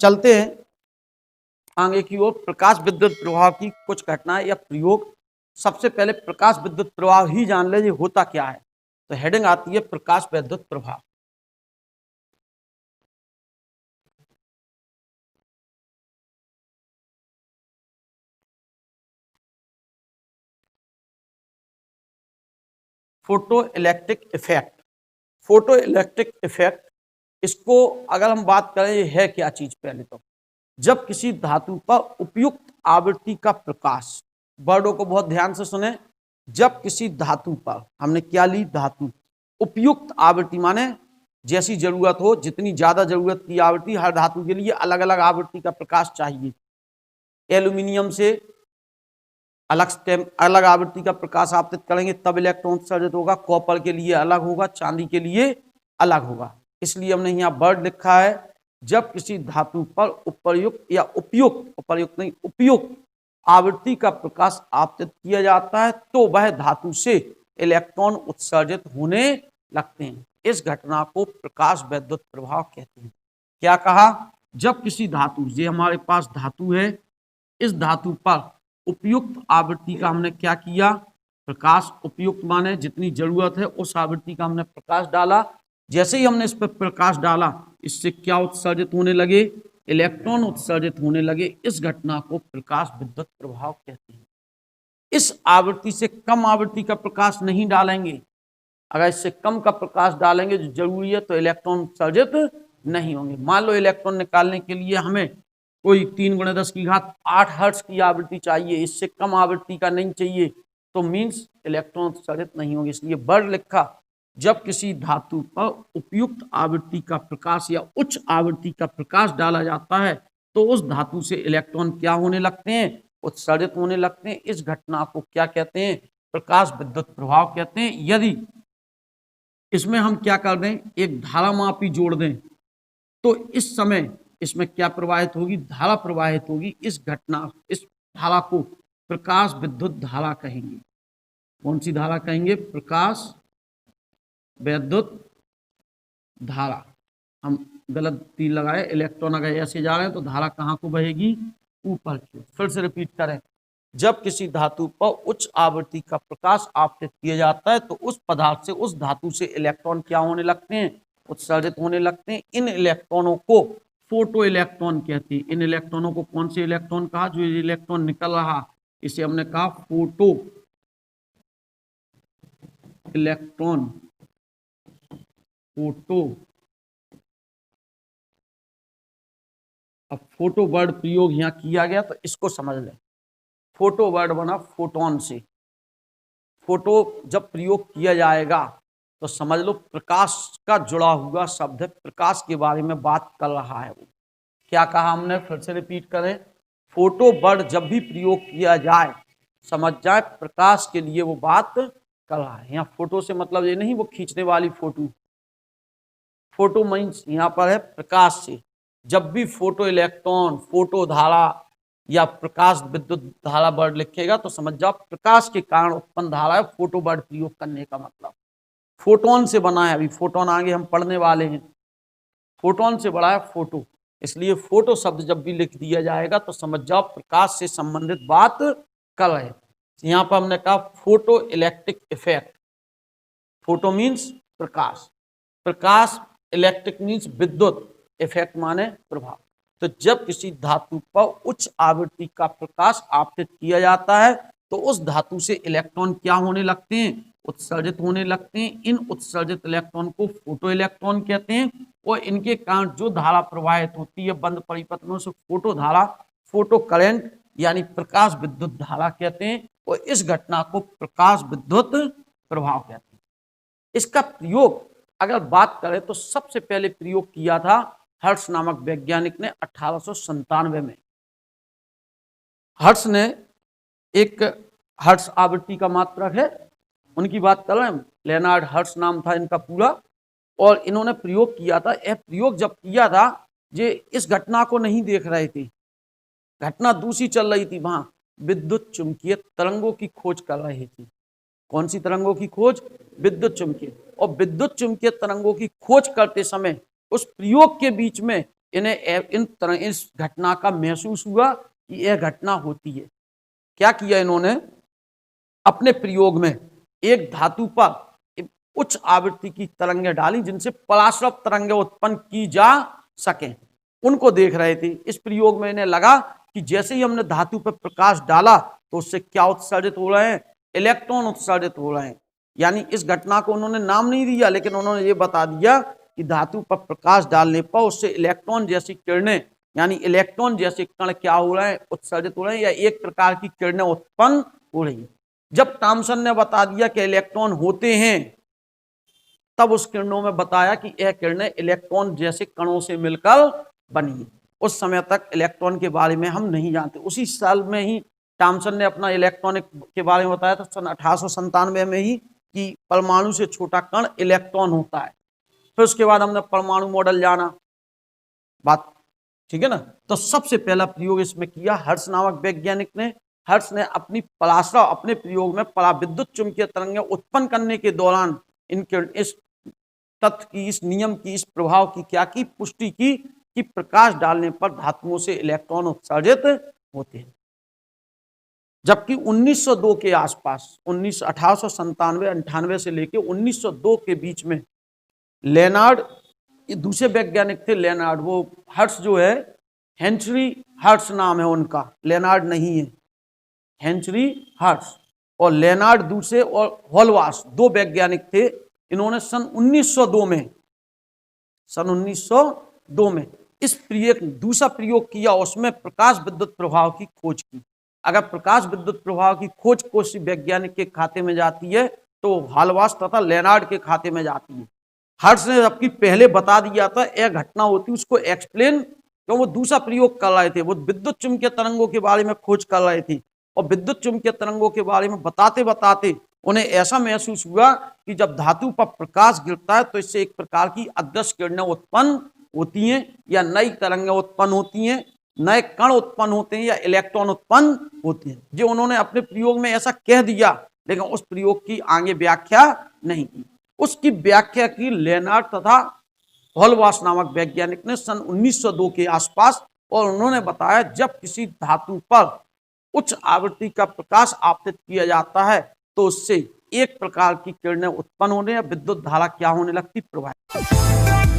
चलते हैं आगे की ओर। प्रकाश विद्युत प्रवाह की कुछ घटनाएं या प्रयोग। सबसे पहले प्रकाश विद्युत प्रवाह ही जान ले, ये होता क्या है। तो हेडिंग आती है प्रकाश विद्युत प्रवाह। Photo electric effect. Photo electric effect, इसको अगर हम बात करें, ये है क्या चीज। पहले तो जब किसी धातु पर उपयुक्त आवृत्ति का प्रकाश, वर्डों को बहुत ध्यान से सुने। जब किसी धातु पर, हमने क्या ली, धातु, उपयुक्त आवृत्ति माने जैसी जरूरत हो, जितनी ज्यादा जरूरत की आवृत्ति, हर धातु के लिए अलग अलग आवृत्ति का प्रकाश चाहिए। एल्यूमिनियम से अलग आवृत्ति का प्रकाश आपतित करेंगे तब इलेक्ट्रॉन उत्सर्जित होगा। कॉपर के लिए अलग होगा, चांदी के लिए अलग होगा। इसलिए हमने यहाँ वर्ड लिखा है, जब किसी धातु पर उपर्युक्त या उपयुक्त, उपर्युक्त नहीं, उपयुक्त आवृत्ति का प्रकाश आपतित किया जाता है तो वह धातु से इलेक्ट्रॉन उत्सर्जित होने लगते हैं। इस घटना को प्रकाश विद्युत प्रवाह कहते हैं। क्या कहा, जब किसी धातु, ये हमारे पास धातु है, इस धातु पर उपयुक्त आवृत्ति का हमने क्या किया, प्रकाश। उपयुक्त माने जितनी जरूरत है उस आवृत्ति का हमने प्रकाश डाला। जैसे ही हमने इस पर प्रकाश डाला, इससे क्या उत्सर्जित होने लगे, इलेक्ट्रॉन उत्सर्जित होने लगे। इस घटना को प्रकाश विद्युत प्रवाह कहते हैं। इस आवृत्ति से कम आवृत्ति का प्रकाश नहीं डालेंगे। अगर इससे कम का प्रकाश डालेंगे जो जरूरी है तो इलेक्ट्रॉन उत्सर्जित नहीं होंगे। मान लो इलेक्ट्रॉन निकालने के लिए हमें कोई 3×10⁸ हर्ट्ज की आवृत्ति चाहिए, इससे कम आवृत्ति का नहीं चाहिए, तो मीन्स इलेक्ट्रॉन उत्सर्जित नहीं होंगे। इसलिए वर्ड लिखा, जब किसी धातु पर उपयुक्त आवृत्ति का प्रकाश या उच्च आवृत्ति का प्रकाश डाला जाता है तो उस धातु से इलेक्ट्रॉन क्या होने लगते हैं, उत्सर्जित होने लगते हैं। इस घटना को क्या कहते हैं, प्रकाश विद्युत प्रवाह कहते हैं। यदि इसमें हम क्या कर दें, एक धारामापी जोड़ दें, तो इस समय इसमें क्या प्रवाहित होगी, धारा प्रवाहित होगी। इस घटना, इस धारा को प्रकाश विद्युत धारा कहेंगे। कौन सी धारा कहेंगे, प्रकाश विद्युत धारा। हम गलत तीर लगाए, इलेक्ट्रॉन अगर ऐसे जा रहे हैं तो धारा कहाँ को बहेगी, ऊपर की। फिर से रिपीट करें, जब किसी धातु पर उच्च आवृत्ति का प्रकाश आपतित किया जाता है तो उस पदार्थ से, उस धातु से इलेक्ट्रॉन क्या होने लगते हैं, उत्सर्जित होने लगते हैं। इन इलेक्ट्रॉनों को फोटो इलेक्ट्रॉन कहते हैं। इन इलेक्ट्रॉनों को कौन से इलेक्ट्रॉन कहा, जो इलेक्ट्रॉन निकल रहा, इसे हमने कहा फोटो इलेक्ट्रॉन। फोटो, अब फोटो वर्ड प्रयोग यहाँ किया गया तो इसको समझ लें। फोटो वर्ड बना फोटोन से। फोटो जब प्रयोग किया जाएगा तो समझ लो प्रकाश का जुड़ा हुआ शब्द है, प्रकाश के बारे में बात कर रहा है वो। क्या कहा हमने, फिर से रिपीट करें, फोटो वर्ड जब भी प्रयोग किया जाए समझ जाए प्रकाश के लिए वो बात कर रहा है। यहाँ फोटो से मतलब ये नहीं वो खींचने वाली फोटो, फोटो मीन्स यहाँ पर है प्रकाश से। जब भी फोटो इलेक्ट्रॉन, फोटो धारा या प्रकाश विद्युत धारा वर्ड लिखेगा तो समझ जाओ प्रकाश के कारण उत्पन्न धारा है। फोटो वर्ड प्रयोग करने का मतलब फोटोन से बना है। अभी फोटोन आगे हम पढ़ने वाले हैं, फोटोन से बड़ा है फोटो। इसलिए फोटो शब्द जब भी लिख दिया जाएगा तो समझ जाओ प्रकाश से संबंधित बात कर रहे हैं। यहाँ पर हमने कहा photo electric effect. Photo means प्रकाश, प्रकाश, इलेक्ट्रिक मीन्स विद्युत, इफेक्ट माने प्रभाव। तो जब किसी धातु पर उच्च आवृत्ति का प्रकाश आपतित किया जाता है तो उस धातु से इलेक्ट्रॉन क्या होने लगते हैं, उत्सर्जित होने लगते हैं। इन उत्सर्जित इलेक्ट्रॉन को फोटो इलेक्ट्रॉन कहते हैं और इनके कारण जो धारा प्रवाहित होती है बंद परिपथ में उसे फोटो धारा, फोटो करंट यानी प्रकाश विद्युत धारा कहते हैं और इस घटना को प्रकाश विद्युत प्रभाव कहते हैं। इसका प्रयोग अगर बात करें तो सबसे पहले प्रयोग किया था हर्ट्ज नामक वैज्ञानिक ने 1897 में। हर्ट्ज ने एक, हर्ट्ज आवृत्ति का मात्रक है, उनकी बात कर रहे हैं, लेनार्ड हर्ट्ज नाम था इनका पूरा, और इन्होंने प्रयोग किया था। यह प्रयोग जब किया था ये इस घटना को नहीं देख रहे थे, घटना दूसरी चल रही थी, वहां विद्युत चुंबकीय तरंगों की खोज कर रहे थे। कौन सी तरंगों की खोज? विद्युत चुंबकीय। और विद्युत चुंबकीय तरंगों की खोज करते समय उस प्रयोग के बीच में इन्हें इस घटना का महसूस हुआ कि यह घटना होती है। क्या किया इन्होंने? अपने प्रयोग में एक धातु पर उच्च आवृत्ति की तरंगें डाली जिनसे पराश्रव तरंगें उत्पन्न की जा सकें, उनको देख रहे थे। इस प्रयोग में इन्हें लगा कि जैसे ही हमने धातु पर प्रकाश डाला तो उससे क्या उत्सर्जित हो रहे हैं? इलेक्ट्रॉन उत्सर्जित हो रहे हैं। यानी इस घटना को उन्होंने नाम नहीं दिया, लेकिन उन्होंने ये बता दिया कि धातु पर प्रकाश डालने पर उससे इलेक्ट्रॉन जैसी किरणें, यानी इलेक्ट्रॉन जैसे कण क्या हो रहे हैं? उत्सर्जित हो रहे हैं, या एक प्रकार की किरणें उत्पन्न हो रही है। जब थॉमसन ने बता दिया कि इलेक्ट्रॉन होते हैं, तब उस किरणों में बताया कि यह किरणें इलेक्ट्रॉन जैसे कणों से मिलकर बनी है। उस समय तक इलेक्ट्रॉन के बारे में हम नहीं जानते। उसी साल में ही थॉमसन ने अपना इलेक्ट्रॉन के बारे में बताया था, सन 1897 में ही, कि परमाणु से छोटा कण इलेक्ट्रॉन होता है। फिर उसके बाद हमने परमाणु मॉडल जाना। बात ठीक है ना? तो सबसे पहला प्रयोग इसमें किया हर्ट्ज नामक वैज्ञानिक ने। हर्ट्ज ने अपनी पराश्रव अपने प्रयोग में पराविद्युत चुंबकीय तरंगें उत्पन्न करने के दौरान इस तथ्य की, इस नियम की, इस प्रभाव की क्या की? पुष्टि की कि प्रकाश डालने पर धातुओं से इलेक्ट्रॉन उत्सर्जित होते हैं। जबकि 1902 के आसपास, 1897-98 से लेकर 1902 के बीच में लेनार्ड, ये दूसरे वैज्ञानिक थे लेनार्ड, वो हर्ट्ज जो है, हेनरी हर्ट्ज नाम है उनका, लेनार्ड नहीं है, हेनरी हर्ट्ज। और लेनार्ड दूसरे, और हॉलवास, दो वैज्ञानिक थे। इन्होंने सन 1902 में इस दूसरा प्रयोग किया, उसमें प्रकाश विद्युत प्रभाव की खोज की। अगर प्रकाश विद्युत प्रभाव की खोज किसी वैज्ञानिक के खाते में जाती है तो हॉलवास तथा लेनार्ड के खाते में जाती है। हर्ट्ज ने जबकि पहले बता दिया था यह घटना होती, उसको एक्सप्लेन, क्यों? वो दूसरा प्रयोग कर रहे थे, वो विद्युत चुंबकीय तरंगों के बारे में खोज कर रहे थे। और विद्युत चुंबकीय तरंगों के बारे में बताते बताते उन्हें ऐसा महसूस हुआ कि जब धातु पर प्रकाश गिरता है तो इससे एक प्रकार की अदृश्य किरणें उत्पन्न होती हैं, या नई तरंगें उत्पन्न होती हैं, नए कण उत्पन्न होते हैं, या इलेक्ट्रॉन उत्पन्न होते हैं। जो उन्होंने अपने प्रयोग में ऐसा कह दिया, लेकिन उस प्रयोग की आगे व्याख्या नहीं की। उसकी व्याख्या की लेनार्ड तथा हॉलवास नामक वैज्ञानिक ने सन 1902 के आसपास, और उन्होंने बताया जब किसी धातु पर उच्च आवृत्ति का प्रकाश आपतित किया जाता है तो उससे एक प्रकार की किरणें उत्पन्न होने या विद्युत धारा क्या होने लगती? प्रवाहित।